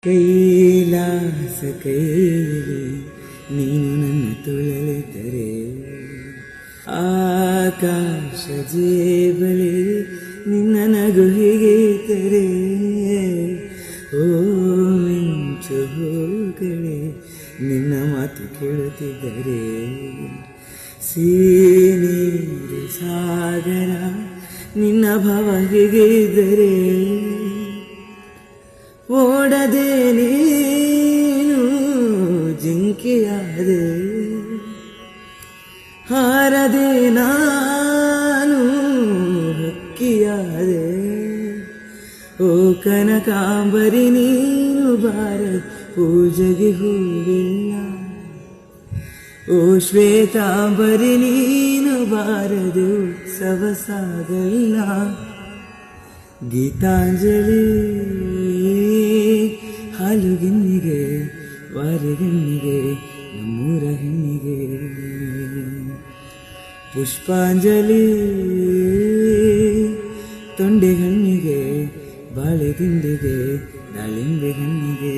ಕೈಲಾಸ ಕೈಯಲ್ಲಿ ನೀನು ನನ್ನ ತುಳಲಿದರೆ, ಆಕಾಶ ಜೇಬಲಿ ನಿನ್ನ ನಗು ಹೀಗಿದ್ದರೆ, ಓ ಮಿಂಚು ಹೋಗಲೇ ನಿನ್ನ ಮಾತು ಕೇಳುತ್ತಿದ್ದರೆ, ಸೀನೀರು ಸಾಗರ ನಿನ್ನ ಭಾವ ಹೀಗಿದ್ದರೆ, ಓಡದೆ ನೀನು ಜಿಂಕೆಯಾದೆ, ಹಾರದೆ ನಾನು ಹಕ್ಕಿಯಾದೆ, ಓ ಕನಕಾಂಬರಿ ನೀನು ಬಾರ ಪೂಜೆಗೆ ಹೂವಿಲ್ಲ, ಓ ಶ್ವೇತಾಂಬರಿ ನೀನು ಬಾರದು ಉತ್ಸವ ಸಾಗಲ್ಲ. ಗೀತಾಂಜಲಿ ಹಾಲುಗಿನ್ನಿಗೆ ವಾರಿಗಿನ್ನಿಗೆ ನಮ್ಮೂರ ಹೆಣ್ಣಿಗೆ, ಪುಷ್ಪಾಂಜಲಿ ತೊಂಡೆ ಹಣ್ಣಿಗೆ ಬಾಳೆ ದಿಂಡಿಗೆ ದಾಳಿಂಬೆ ಹಣ್ಣಿಗೆ.